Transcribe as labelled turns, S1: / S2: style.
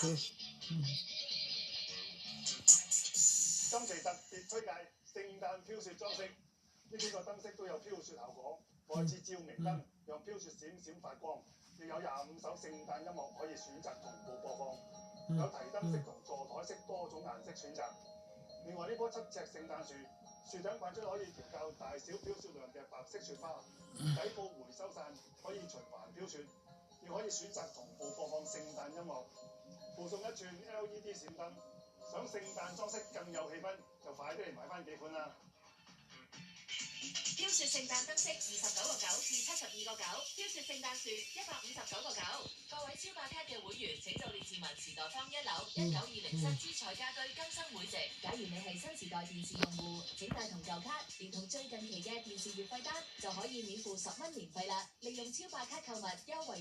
S1: 今期特別推介聖誕飄雪裝飾，呢幾個燈飾都有飄雪效果，外置照明燈讓飄雪閃閃發光，亦有25首聖誕音樂可以選擇同步播放，有提燈飾同座台飾多種顏色選擇。另外呢棵7尺聖誕樹，樹頂擺出可以調校大小飄雪量嘅白色雪花，底部回收傘可以循環飄雪，亦可以選擇同步播放聖誕音樂，附送一串 LED 閃燈。想聖誕裝飾更有氣氛，就快啲嚟買翻幾款啦！
S2: 飄雪聖誕燈飾29.9至72.9，飄雪聖誕樹159.9。各位超霸卡嘅會員請到列治文時代坊1樓19207之彩家居更新會籍。假如你係新時代電視用戶，請帶同舊卡，連同最近期嘅電視月費單，就可以免付10蚊年費啦。利用超霸卡購物優惠。